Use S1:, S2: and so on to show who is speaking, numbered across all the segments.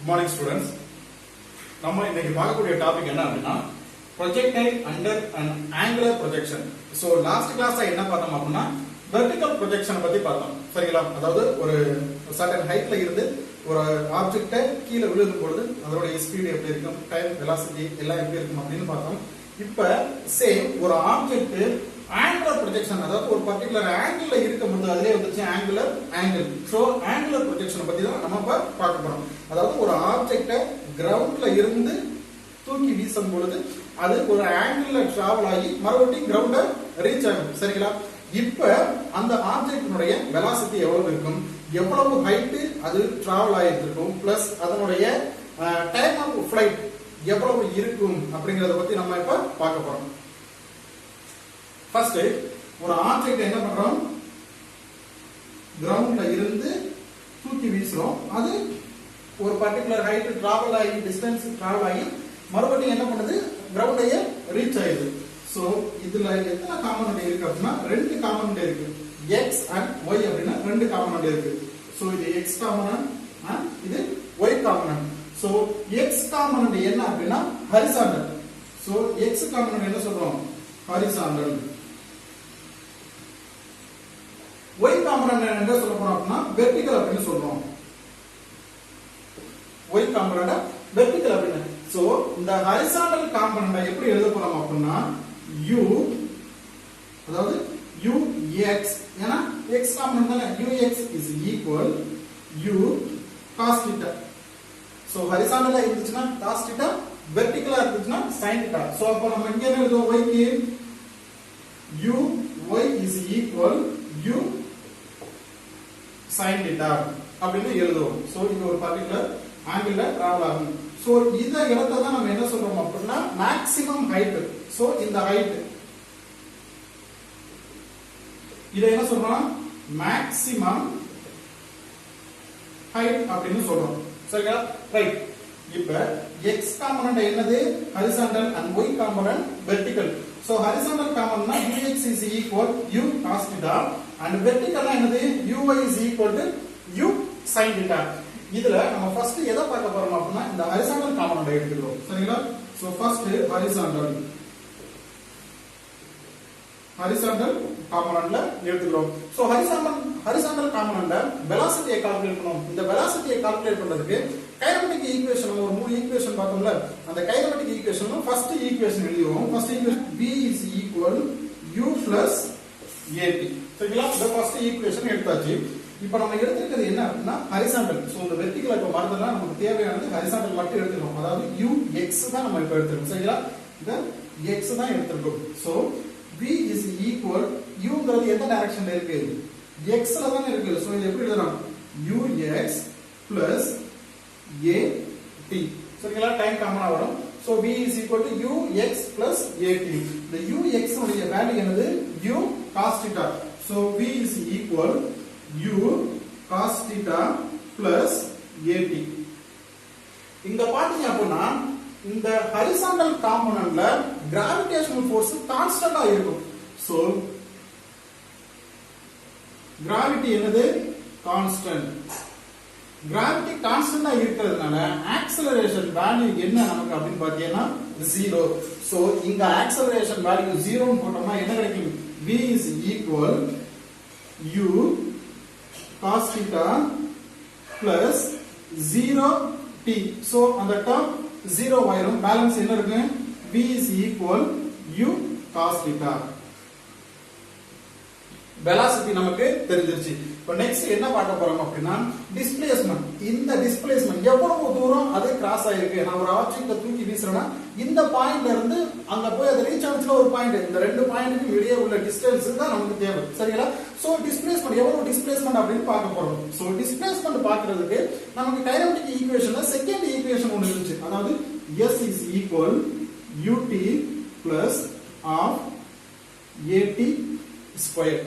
S1: Morning students, நம்ம இன்னைக்கு பார்க்கக்கூடிய டாபிக் என்ன அப்படின்னா projectile under and angular projection. So last கிளாஸ்ல என்ன பார்த்தோம் அப்படின்னா வெர்டிகல் ப்ரொஜெக்ஷன் பத்தி பார்த்தோம். சரிங்களா? அதாவது ஒரு சர்டன் ஹைட்ல இருந்து ஒரு ஆப்ஜெக்டை கீழே விழுகும் பொழுது அதோட ஸ்பீடு எப்படி இருக்கும், டைம், வெலாசிட்டி எல்லாம் எப்படி இருக்கும் அப்படின்னு பார்த்தோம். இப்ப சேம் ஒரு ஆப்ஜெக்ட் ஆங்குலர் ப்ரொஜெக்ஷன், அதாவது ஒரு பர்டிகுலர் ஆங்கிள் இருக்கும்போது அதுலயே வந்துச்சு angular angle. So angular projection பத்தி தான் நம்ம இப்ப பார்க்க போறோம். அதாவது ஒரு ஆப்ஜெக்ட கிரவுண்ட்ல இருந்து தூக்கி வீசும் பொழுது அது ஒரு ஆங்கிள் டிராவல் ஆகி மறுபடியும் கிரவுண்ட ரீச் ஆகும். சரிங்களா? இப்ப அந்த ஆப்ஜெக்டினுடைய வெலாசிட்டி எவ்வளவு இருக்கும், எவ்வளவு ஹைட் அது டிராவல் ஆகிட்டு இருக்கும், பிளஸ் அதனுடைய டைம் ஆஃப் ஃபிளைட் எவ்வளவு இருக்கும் அப்படிங்கறத பத்தி நம்ம இப்ப பார்க்க போறோம். ஃபர்ஸ்ட் ஒரு ஆப்ஜெக்ட் என்ன பண்றோம், கிரவுண்ட்ல இருந்து தூக்கி வீசுறோம். அது ஒரு பர்டிகுலர் ஹைட் டிராவல் ஆகி டிஸ்டன்ஸ் டிராவல் ஆகி மறுபடியும் என்ன பண்ணுது, கிரவுண்டையே ரீச் ஆயிடுது. சோ இதுல எத்தனை காம்பனன்ட் இருக்கு அப்படின்னா ரெண்டு காம்பனன்ட் இருக்கு, x and y அப்படின்னா ரெண்டு காம்பனன்ட் இருக்கு. சோ இது x காம்பனன்ட் and இது y component. So x component என்ன அப்படின்னா ஹரிசாண்டல். சோ x காம்பனன்ட் என்ன சொல்றோம், ஹரிசாண்டல். y காம்பனன்ட் என்ன சொல்ல போறோம் அப்படின்னா வெர்டிகல் அப்படின்னு சொல்றோம். y காம்பனன்ட் வெர்டிகல் அப்படின்னு. சோ இந்த ஹரிசாண்டல் காம்பனன்ட் எப்படி எழுத போறோம் அப்படின்னா u, அதாவது ux, ஏனா x காம்பனன்ட் தான, ux is equal u cos theta. So ஹரிசாண்டலா இருந்துச்சுனா cos theta, வெர்டிகலா இருந்துச்சுனா sin theta. சோ அப்ப நம்ம இங்க என்ன எழுதுவோம், y க்கு uy is equal u sin theta அப்படின்னு எழுதுவோம். சோ இது ஒரு பர்టిక్యులர் ஆங்கிள்ல டிராவல் ஆகும். சோ இந்த இடத்தை தான் நம்ம என்ன சொல்றோம் அப்படின்னா மேக்ஸிமம் ஹைட். சோ இந்த ஹைட் இத என்ன சொல்றோம், மேக்ஸிமம் ஹைட் அப்படின்னு சொல்றோம். சரிங்களா? ரைட். இப்ப x காம்பனன்ட் என்னது, horizontal, and y component vertical. So horizontal காம்பனன்ட்னா ux is equal u cos theta and வெர்டிகல்னா என்னது, uy is equal to u sin theta. இதுல நம்ம ஃபர்ஸ்ட் எதை பார்க்க போறோம் அப்படின்னா இந்த ஹரிசாண்டல் காம்பனன்ட் எடுத்துக்கிறோம். சரிங்களா? சோ ஃபர்ஸ்ட் ஹரிசாண்டல் காம்பனன்ட்ல எடுத்துக்கிறோம். சோ ஹரிசாண்டல் காம்பனன்ட்ல வெலாசிட்டியை கால்குலேட் பண்ணோம். இந்த வெலாசிட்டியை கால்குலேட் பண்றதுக்கு கைனமேட்டிக் ஈக்குவேஷன் ஒரு மூணு ஈக்குவேஷன் பார்த்தோம்ல, அந்த கைனமேட்டிக் ஈக்குவேஷன் ஃபர்ஸ்ட் ஈக்குவேஷன் எழுதுவோம். First equation v is equal u plus at. சரிங்களா? இந்த ஃபர்ஸ்ட் ஈக்குவேஷன் எடுத்தாச்சு. இப்போ நம்ம எடுத்துக்கிறது என்ன அப்படின்னா ஹரிசாண்டல். சோ இந்த வெர்டிகல் இப்ப மறந்துட்டா நமக்கு தேவையானது ஹரிசாண்டல் மட்டும் எடுத்துக்கணும். அதாவது ux தான் நம்ம இப்ப எடுத்துக்கணும். சரிங்களா? இந்த x தான் எடுத்துக்கணும். சோ v is equal uங்கிறது எந்த டைரக்ஷன்ல இருக்கு, x ல தான் இருக்கு. சோ இது எப்படி எழுதலாம், ux plus at. சரிங்களா? டைம் காமனா வரும். So v is equal to ux plus at. இந்த ux உடைய வேல்யூ என்னது, u cos theta. So v is equal u cos theta plus at. இங்க பாத்தீங்க அப்படின்னா இந்த ஹரிசாண்டல் காம்பனன்ட்ல கிராவிடேஷனல் ஃபோர்ஸ் கான்ஸ்டன்டா இருக்கும். சோ கிராவிட்டி என்னது, கான்ஸ்டன்ட். கிராவிட்டி கான்ஸ்டன்டா இருக்கிறதுனால ஆக்ஸலரேஷன் வேல்யூ என்ன நமக்கு அப்படின்னு பாத்தீங்கன்னா 0. சோ இங்க ஆக்ஸலரேஷன் வேல்யூ 0 ன்னு போட்டோம்னா என்ன கிடைக்கும், v is equal u cos theta plus 0t. so அந்த டேர்ம் 0 ஆயிரும், பேலன்ஸ் என்ன இருக்கு, v is equal u cos theta. Velocity நமக்கு தெரிஞ்சிருச்சு. இப்போ நெக்ஸ்ட் என்ன பார்க்க போறோம் அப்படின்னா டிஸ்பிளேஸ்மென்ட். இந்த டிஸ்பிளேஸ்மென்ட் எவ்வளவு தூரம் அது கிராஸ் ஆயிருக்கு. நான் ஒரு ஆப்ஜெக்ட்டை தூக்கி வீசுறேன்னா இந்த பாயிண்ட்ல இருந்து அங்க போய் அது ரீச் ஆச்சுல ஒரு பாயிண்ட், இந்த ரெண்டு பாயிண்ட்க்கு இடையே உள்ள டிஸ்டன்ஸ் தான் நமக்கு தேவை. சரிங்களா? சோ டிஸ்பிளேஸ்மென்ட் எவ்வளவு டிஸ்பிளேஸ்மென்ட் அப்படின்னு பார்க்க போறோம். சோ டிஸ்பிளேஸ்மென்ட் பார்க்கிறதுக்கு நமக்கு கைனமேட்டிக் ஈக்குவேஷன்ல செகண்ட் ஈக்குவேஷன் ஒன்னு இருந்துச்சு. அதாவது s is equal ut plus of at square.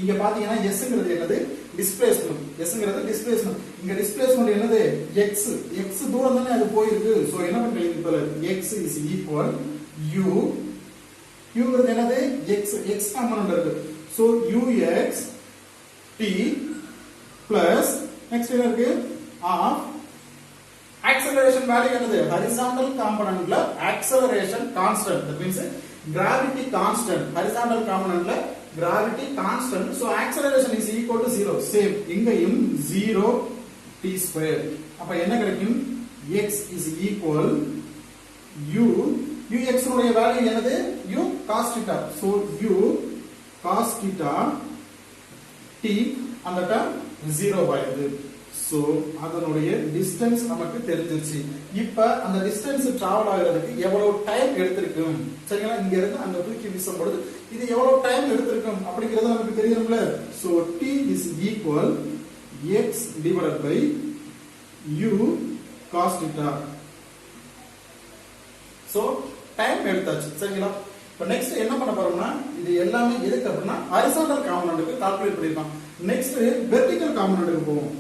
S1: இங்க பாத்தீங்கன்னா sங்கிறது என்னது, டிஸ்பிளேஸ்மென்ட். sங்கிறது டிஸ்பிளேஸ்மென்ட். இங்க டிஸ்பிளேஸ்மென்ட் என்னது, x தூரம் தானே அது போயிருக்கு. சோ என்ன பண்றீங்க, இப்ப x is equal uங்கிறது என்னது, x காம்பனன்ட் இருக்கு. So ux t plus next என்ன இருக்கு, of acceleration value என்னது horizontal componentல acceleration constant, that means gravity constant, horizontal componentல gravity constant, so acceleration is equal to 0, same இங்கேயும் 0 t square. அப்ப என்ன கிடைக்கும் x is equal u ux உடைய value என்னது u cos theta, so u cos theta t அந்த term 0 ஆயிடுது. So அதனுடைய distance நமக்கு தெரிஞ்சிருச்சு. இப்போ அந்த டிஸ்டன்ஸ் டிராவல் ஆகிறதுக்கு எவ்வளவு டைம் எடுத்திருக்கும், சரிங்களா? இங்க இருந்து அங்க தூக்கி வீசும்போது இது எவ்வளவு டைம் எடுத்திருக்கும் அப்படிங்கிறது நமக்கு தெரியணும்ல. So t is equal x divided by u cos theta. So time எடுத்தாச்சு, சரிங்களா? இப்போ நெக்ஸ்ட் என்ன பண்ண போறோம்னா இது எல்லாமே எதுக்கு அப்படின்னா ஹரிசாண்டல் காம்பனன்ட்க்கு கால்குலேட் பண்ணிருக்கோம். நெக்ஸ்ட் வெர்டிகல் காம்பனன்ட்க்கு போவோம்.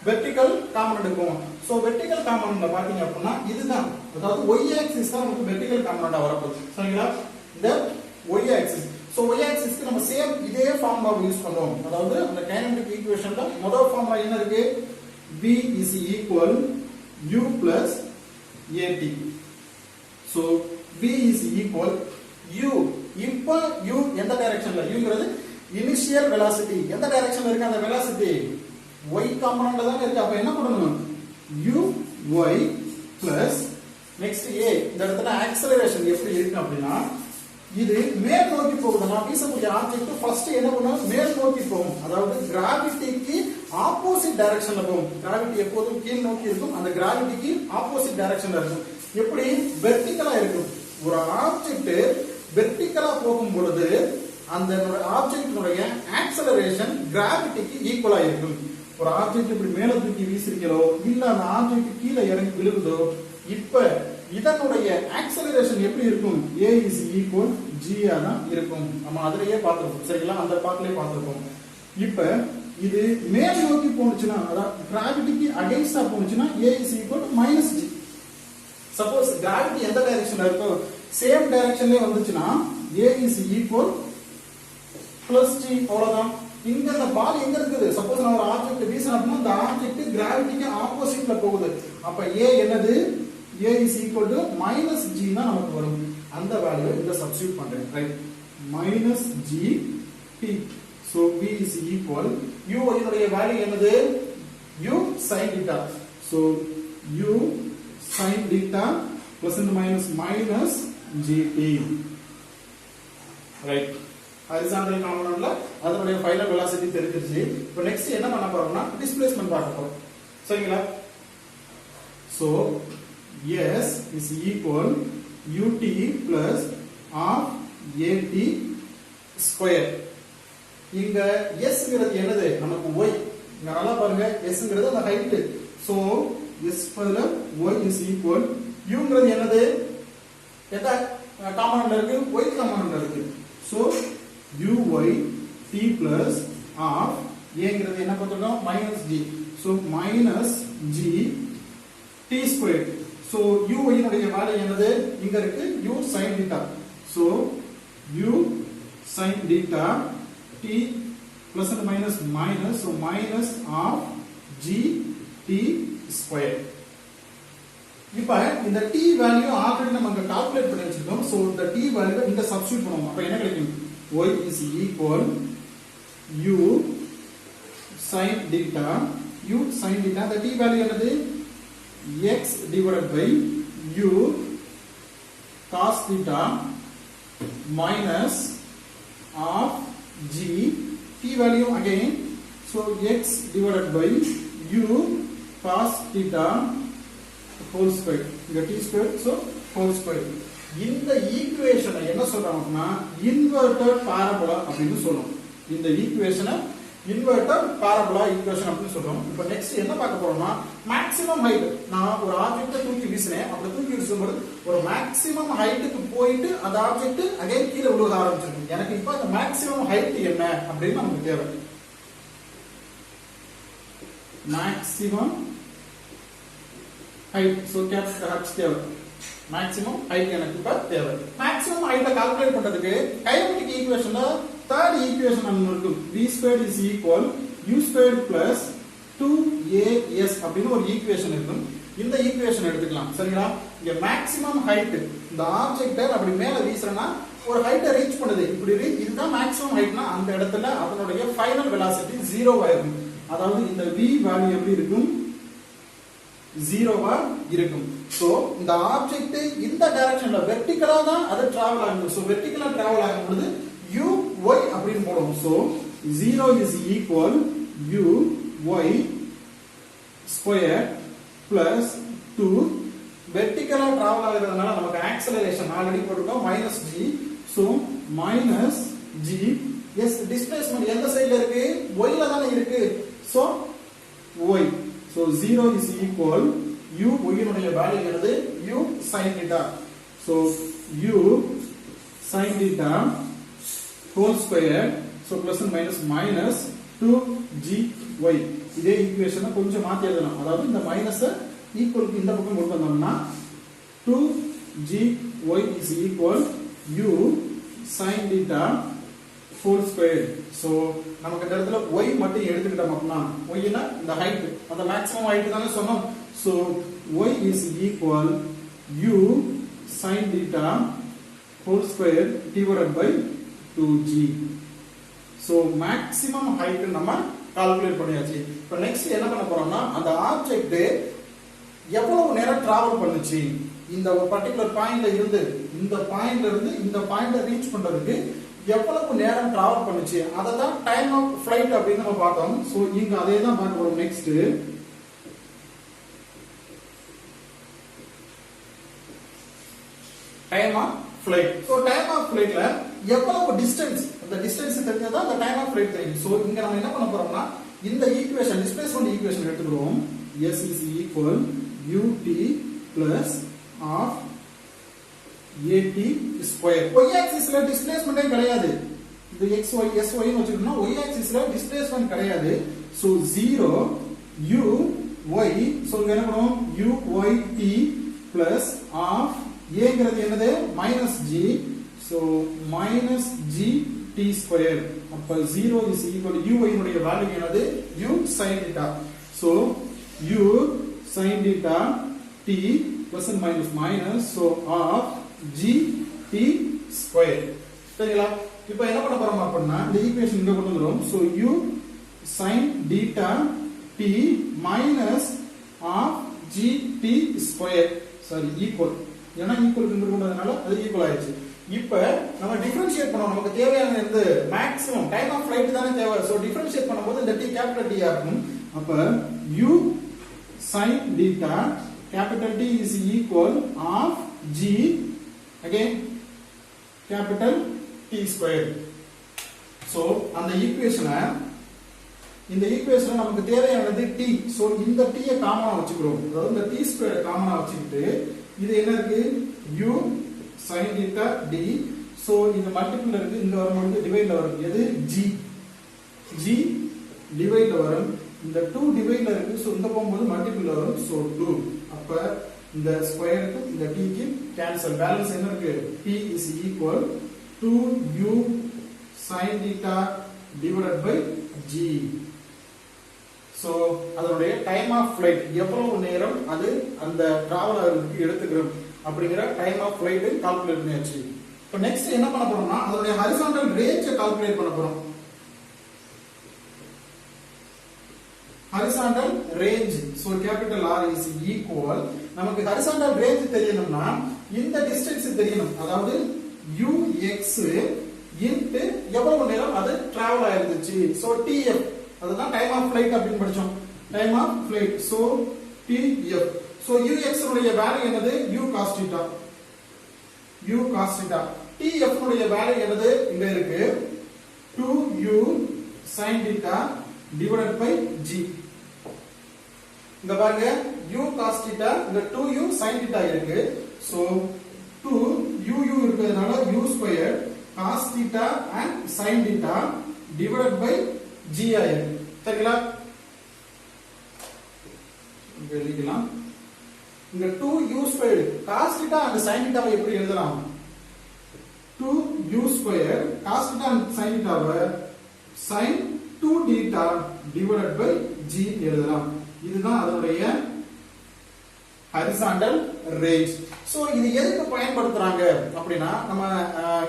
S1: வெர்டிகல் காம்பனன்ட் போவோம். சோ வெர்டிகல் காம்பனன்ட்ல பாத்தீங்க அப்படின்னா இதுதான், அதாவது y ஆக்சிஸ் தான் நமக்கு வெர்டிகல் காம்பனன்ட்டா வரப்போகுது, சரிங்களா? இந்த y ஆக்சிஸ். சோ y ஆக்சிஸ்க்கு நம்ம சேம் இதே ஃபார்முலா யூஸ் பண்ணுவோம். அதாவது அந்த கைனடிக் ஈக்குவேஷன்ல முதல் ஃபார்முலா என்ன இருக்கு, v is equal u plus at. so v is equal u. இப்போ u எந்த டைரக்ஷன்ல, uங்கிறது இனிஷியல் வெலாசிட்டி, எந்த டைரக்ஷன்ல இருக்கு அந்த வெலாசிட்டி y காம்பனன்ட்ல தான் இருக்கு. அப்ப என்ன பண்ணணும் u y plus next a. இந்த இடத்துல ஆக்சலரேஷன் எப்படி இருக்கு அப்படின்னா இது மேல் நோக்கி போகுது. நான் வீசக்கூடிய ஆப்ஜெக்ட் ஃபர்ஸ்ட் என்ன பண்ணும் மேல் நோக்கி போகும், அதாவது கிராவிட்டிக்கு ஆப்போசிட் டைரக்ஷன்ல போகும். கிராவிட்டி எப்போதும் கீழ் நோக்கி இருக்கும், அந்த கிராவிட்டிக்கு ஆப்போசிட் டைரக்ஷன்ல இருக்கும். எப்படி வெர்டிகலா இருக்கும். ஒரு ஆப்ஜெக்ட் வெர்டிகலா போகும் பொழுது அந்த ஆப்ஜெக்டினுடைய ஆக்சலரேஷன் கிராவிட்டிக்கு ஈக்குவலா இருக்கும். ஒரு ஆப்ஜெக்ட் இப்படி மேல தூக்கி வீசிருக்கிறோ இல்ல அந்த ஆப்ஜெக்ட் கீழே இறங்கி விழுகுதோ, இப்ப இதனுடைய ஆக்சலரேஷன் எப்படி இருக்கும், a is equal g ஆ தான் இருக்கும். நம்ம அதிலேயே பார்த்திருக்கோம், சரிங்களா? அந்த பார்ட்லயே பார்த்திருக்கோம். இப்ப இது மேல் நோக்கி போனுச்சுனா, அதாவது கிராவிட்டிக்கு அகைன்ஸ்டா போனுச்சுனா a is equal to minus g. Suppose gravity எந்த டைரக்ஷன்ல இருக்கோ சேம் டைரக்ஷன்லயே வந்துச்சுனா a is equal plus g, அவ்வளவுதான். இங்க அந்த பால் எங்க இருக்குது, சப்போஸ் நான் ஒரு ஆப்ஜெக்ட் வீசறேன்னா அந்த ஆப்ஜெக்ட் கிராவிட்டிக்கு ஆப்போசிட்ல போகுது. அப்ப a என்னது, a is equal to minus g னா நமக்கு வரும். அந்த வேல்யூ இங்க சப்ஸ்டிட்யூட் பண்றேன், right? minus g t. so v is equal u இதனுடைய வேல்யூ என்னது u sin theta. so u sin theta plus and minus minus gt, ரைட்? ஹரிசாண்டல் காம்பனன்ட்ல அதனுடைய ஃபைனல் வெலாசிட்டி தெரிஞ்சிருச்சு. இப்போ நெக்ஸ்ட் என்ன பண்ண போறோம்னா டிஸ்பிளேஸ்மென்ட் பார்க்க போறோம், சரிங்களா? so s is equal ut plus half at square. இங்க s ங்கிறது என்னது நமக்கு y. இங்க நல்லா பாருங்க, s ங்கிறது அந்த ஹைட். so s பதிலா y is equal u ங்கிறது என்னது எந்த காம்பனன்ட்ல இருக்கு, y காம்பனன்ட்ல இருக்கு. so uy t plus half a ங்கிறது என்ன போட்டுறோம் minus g. so minus g t square. so uy னுடைய வேல்யூ என்னது இங்க இருக்கு u sin theta. so u sin theta t plus and minus minus, so minus half g t square. இப்ப இந்த t value already நம்ம அங்க calculate பண்ணி வச்சிருக்கோம். சோ இந்த t வேல்யூ இங்க சப்ஸ்டிட்யூட் பண்ணுவோம். அப்ப என்ன கிடைக்கும், y is equal u sin theta, u sin theta, the t value என்னது x divided by u cos theta minus half g t value again. so x divided by u cos theta whole square, இங்க t square, so whole square. இந்த ஈக்குவேஷனை என்ன சொல்றாங்கன்னா inverted parabola அப்படின்னு சொல்றோம். இந்த ஈக்குவேஷனை இன்வெர்டட் பாராபோலா ஈக்குவேஷன் அப்படின்னு சொல்றோம். இப்போ நெக்ஸ்ட் என்ன பார்க்க போறோம்னா மேக்ஸிமம் ஹைட். நான் ஒரு ஆப்ஜெக்ட்டை தூக்கி வீசினேன், அப்படி தூக்கி வீசும்போது ஒரு மேக்ஸிமம் ஹைட்டுக்கு போயிட்டு அந்த ஆப்ஜெக்ட் அகைன் கீழே விழுக ஆரம்பிச்சிருக்கு. எனக்கு இப்போ அந்த மேக்ஸிமம் ஹைட் என்ன அப்படின்னு நமக்கு தேவை. Maximum height, so capital H தேவை. மேக்ஸிமம் ஹைட் எனக்கு இப்ப தேவை. மேக்ஸிமம் ஹைட்ட கால்குலேட் பண்றதுக்கு கைனடிக் ஈக்குவேஷன்ல தேர்ட் ஈக்குவேஷன் ஒன்னு இருக்கு. v squared is equal u squared plus 2as அப்படின்னு ஒரு ஈக்குவேஷன் இருக்கும். இந்த ஈக்குவேஷன் எடுத்துக்கலாம். சரிங்களா? இங்க மேக்ஸிமம் ஹைட் இந்த ஆப்ஜெக்ட்டை அப்படி மேல வீசுறனா ஒரு ஹைட்டை ரீச் பண்ணுது. இப்படி இதுதான் மேக்ஸிமம் ஹைட்னா அந்த இடத்துல அதனுடைய ஃபைனல் வெலாசிட்டி 0 ஆயிருக்கும். அதாவது இந்த v வேல்யூ எப்படி இருக்கும்? 0வா இருக்கும். சோ இந்த ஆப்ஜெக்ட் இந்த டைரக்ஷன்ல வெர்டிகலா தான் அது டிராவல் ஆகுது. சோ வெர்டிகலா டிராவல் ஆகும்போது u y அப்படினு போடுவோம். So 0 is equal u y square plus 2 வெர்டிகலா டிராவல் ஆகிறதுனால நமக்கு ஆக்சலரேஷன் ஆல்ரெடி போட்டுட்டோம் -g. So -g yes displacement எந்த சைடுல இருக்கு? y ல தான இருக்கு. So y so 0 is equal u y னுடைய வேல்யூ என்னது? u sin theta. so u sin theta whole square so plus and minus 2gy. இதே ஈக்குவேஷனை கொஞ்சம் மாத்தி எழுதலாம். அதாவது இந்த மைனஸ் ஈக்குவலுக்கு இந்த பக்கம் கொண்டு வந்தோம்னா 2gy is equal u sin theta whole square. so நமக்கு இந்த இடத்துல y மட்டும் எடுத்துக்கிட்டோம் அப்படினா y னா இந்த ஹைட் அந்த மேக்ஸிமம் ஹைட் தானே சொன்னோம். so y is equal u sin theta whole square divided by 2g. so maximum height நம்ம கால்குலேட் பண்ணியாச்சு. இப்போ நெக்ஸ்ட் என்ன பண்ண போறோம்னா அந்த ஆப்ஜெக்ட் எவ்வளவு நேரம் டிராவல் பண்ணுச்சு இந்த ஒரு பர்టిక్యులர் பாயிண்ட்ல இருந்து இந்த பாயிண்ட்ல இருந்து இந்த பாயிண்ட ரீச் பண்றதுக்கு எவ்வளவு நேரம் டிராவல் பண்ணுச்சு அத தான் டைம் ஆஃப் ஃளைட் அப்படி நம்ம பார்த்தோம். சோ இங்க அதே தான் பார்க்க போறோம். Next time of flight. So time of ஃளைட்ல எவ்வளவு டிஸ்டன்ஸ் அந்த டிஸ்டன்ஸ் தெரிஞ்சதா அந்த டைம் ஆஃப் ஃளைட் தெரியும். சோ இங்க நம்ம என்ன பண்ண போறோம்னா இந்த ஈக்குவேஷன் டிஸ்பிளேஸ்மென்ட் ஈக்குவேஷன் எடுத்துக்கிறோம். s is equal ut plus of at square. y ஆக்சிஸ்ல டிஸ்பிளேஸ்மென்ட்டே கிடையாது. இது xy sy னு வச்சுக்கணும்னா y ஆக்சிஸ்ல டிஸ்பிளேஸ்மென்ட் கிடையாது. சோ 0 u y சோ இங்க என்ன பண்ணுவோம்? u y t plus of a ங்கிறது என்னது? -g. so -g t square. அப்ப 0 is equal u y னுடைய வேல்யூ என்னது? u sin theta. so u sin theta t plus and minus so of g t square. சரிங்களா? இப்போ என்ன பண்ண போறோம் அப்படினா இந்த ஈக்குவேஷன் இங்க கொண்டு வந்துறோம். so u sin theta t minus of g t square sorry equal ஏன்னா ஈக்குவல் இங்க கொண்டு வந்ததனால அது ஈக்குவல் ஆயிடுச்சு. இப்போ நம்ம டிஃபரன்ஷியேட் பண்ணோம். நமக்கு தேவையான இந்த மேக்ஸிமம் டைம் ஆஃப் ஃளைட் தானே தேவை. சோ டிஃபரன்ஷியேட் பண்ணும்போது இந்த t கேபிட்டல் T ஆ இருக்கும். அப்ப u sin theta capital T is equal of g again capital T square. so அந்த ஈக்குவேஷனை இந்த ஈக்குவேஷனை நமக்கு தேவையானது t. so இந்த t ஐ காமனா வச்சுக்கிறோம். அதாவது இந்த t ஸ்கொயர் காமனா வச்சிட்டு இது என்ன இருக்கு? u sin theta d. so இந்த மல்டிபிள்ல இருக்கு இங்க வரும்போது டிவைட்ல வரும். எது? g டிவைட்ல வரும். இந்த 2 டிவைட்ல இருக்கு. சோ இந்த போகும்போது மல்டிபிள்ல வரும். சோ 2. அப்ப இந்த ஸ்கொயருக்கு இந்த t க்கு கேன்சல். பேலன்ஸ் என்ன இருக்கு? t is equal 2u sin theta divided by g. So அதனுடைய டைம் ஆஃப் ஃளைட் எவ்வளவு நேரம் அது அந்த டிராவல் ஆகிறதுக்கு எடுத்துக்கிறோம் அப்படிங்கிற டைம் ஆஃப் ஃளைட் கால்குலேட் பண்ணியாச்சு. இப்போ நெக்ஸ்ட் என்ன பண்ண போறோம்னா அதனுடைய ஹரிசாண்டல் ரேஞ்ச் கால்குலேட் பண்ண போறோம். horizontal range. so capital R is equal நமக்கு horizontal range தெரியணும்னா இந்த டிஸ்டன்ஸ் தெரியணும். அதாவது ux into எவ்வளவு நேரம் அது டிராவல் ஆயிருந்துச்சு. so tf அதுதான் டைம் ஆஃப் ஃளைட் அப்படினு படிச்சோம். Time of flight. so tf. so ux உடைய வேல்யூ என்னது? u cos theta. u cos theta. tf உடைய வேல்யூ என்னது? இங்க இருக்கு 2u sin theta divided by g. இந்த பாருங்க u cos theta இந்த 2u sin theta இருக்கு. so 2u இருக்கிறதுனால u square cos theta and sin theta divided by g ஆயிருக்கு. சரிங்களா? இங்க எழுதிக்கலாம். இங்க 2u square cos theta and sin theta எப்படி எழுதலாம்? 2u square cos theta and sin theta sin 2θ divided by g எழுதலாம். இதுதான் அதனுடைய horizontal range. சோ இது எதுக்கு பயன்படுத்துறாங்க அப்படின்னா நம்ம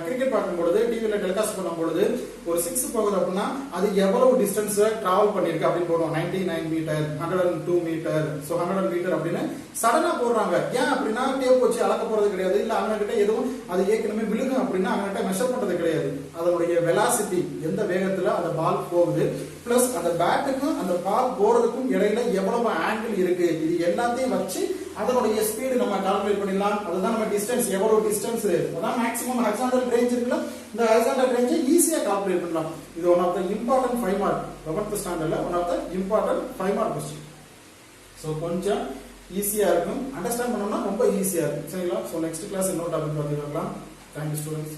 S1: கிரிக்கெட் பார்க்கும்போது டிவில டெலிகாஸ்ட் பண்ணும்போது ஒரு 6 போகுது அப்படின்னா அது எவ்வளவு டிஸ்டன்ஸ் டிராவல் பண்ணிருக்கு அப்படின்னு போடுறோம். 99 மீட்டர், 102 மீட்டர், சோ 100 மீட்டர் அப்படின்னு சடனா போடுறாங்க. ஏன் அப்படின்னா டேப் வச்சு அளக்க போறது கிடையாது, இல்ல அவங்க கிட்ட எதுவும் அது ஏற்கனவே விழுகும் அப்படின்னா அவங்க கிட்ட மெஷர் பண்றது கிடையாது. அதனுடைய வெலாசிட்டி எந்த வேகத்துல அந்த பால் போகுது பிளஸ் அந்த பேட்டுக்கும் அந்த பால் போறதுக்கும் இடையில எவ்வளவு ஆங்கிள் இருக்கு, இது எல்லாத்தையும் வச்சு அதனுடைய ஸ்பீடு நம்ம கால்குலேட் பண்ணிடலாம். அதுதான் நம்ம டிஸ்டன்ஸ், எவ்வளவு டிஸ்டன்ஸ், அதான் மேக்ஸிமம் ஹரிசாண்டல் ரேஞ்ச் இருக்குல்ல, இந்த ஹரிசாண்டல் ரேஞ்சை ஈஸியா கால்குலேட் பண்ணலாம். இது one of the important 5 mark 11th ஸ்டாண்டர்ட்ல one of the important 5 mark question. So கொஞ்சம் ஈஸியா இருக்கும், அண்டர்ஸ்டாண்ட் பண்ணனும்னா ரொம்ப ஈஸியா இருக்கும். சரிங்களா? சோ நெக்ஸ்ட் கிளாஸ் இன்னொரு டாபிக் பார்த்துக்கலாம். Thank you students.